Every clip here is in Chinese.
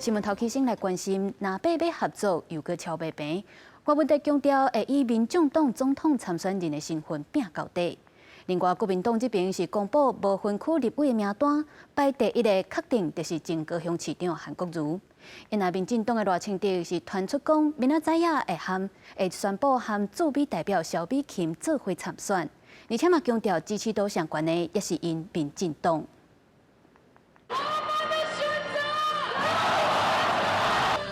新闻头起先来关心，南北要合作又搁超白平。我问题强调会以民众党总统参选人的身份拼到底。另外，国民党这边是公布无分区立委的名单，排第一个确定就是前高雄市长韩国瑜。因那民进党的赖清德是传出讲，明仔载会宣布和驻美代表萧美琴做伙参选，而且嘛强调支持度上悬的也是因民进党。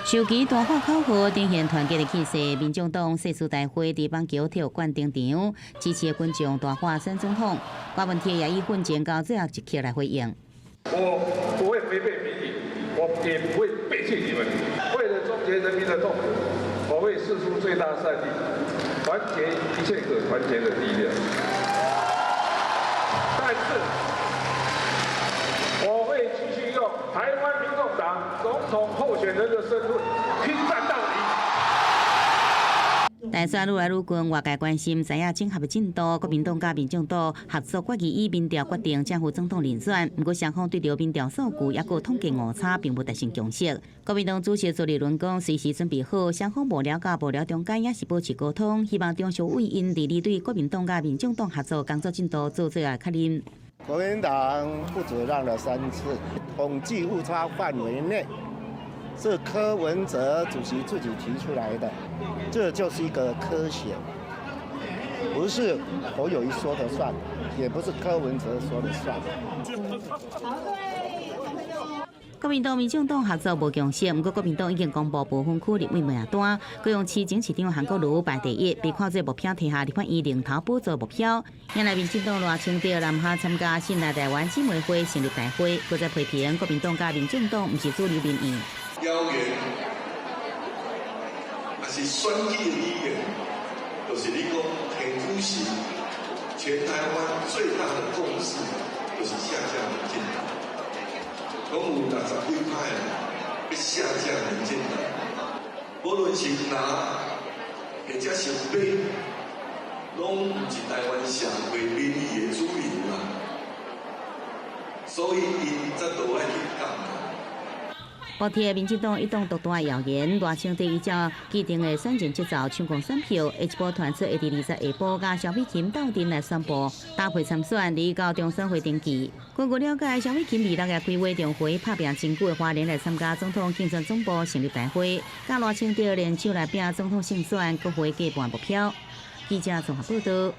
受其大化口号展现团结的气势，民众党世事大会伫板桥体育馆登场，支持的群众大化选总统。郭文铁也以奋战到最后一刻来回应。我不会违背民意，我也不会背弃你们。为了终结人民的痛苦，我会释出最大善力，团结一切可团结的力量。但是，我会继续用台湾民众党总统候选人的身份拼战到底。 大选愈来愈近，外界关心知影整合的进度，国民党甲民众党合作决议以民调决定正副总统人选。不过双方对着民调数据也有统计误差，并无达成共识。国民党主席朱立伦讲，随时准备好，双方幕僚甲幕僚中间也是保持沟通，希望中小委因利对国民党甲民众党合作工作进度做最后确认。国民党不止让了3次，统计误差范围内。 是柯文哲主席自己提出来的，这就是一个科学，不是侯友宜说的算，也不是柯文哲说的算。国民党、民众党合作无共识，不过国民党已经公布不分区立委名单，高雄市前市长韩国瑜排第一，被看作目标提下立法院领头补助目标。原来民进党赖清德南下参加新来台湾姊妹会成立大会，搁再批评国民党甲民众党毋是主流民意。 邀约，也是选举的理念，就是你讲天主是全台湾最大的共识，就是下架民进党。拢有60几派要下架民进党，无论是拿或者是买，拢唔是台湾社会民意的主流啦。所以因则都爱去讲。 补贴民进党一党独大的谣言，赖清德依照既定的选前节奏抢攻选票，下一波团出会伫20下晡甲萧美琴斗阵来宣布搭配参选，离到中选会登记。根据了解，萧美琴26月开会中回拍拼真久的花莲来参加总统竞选总部成立大会，甲赖清德联手来拼总统胜选，各回过半目标。记者综合报道。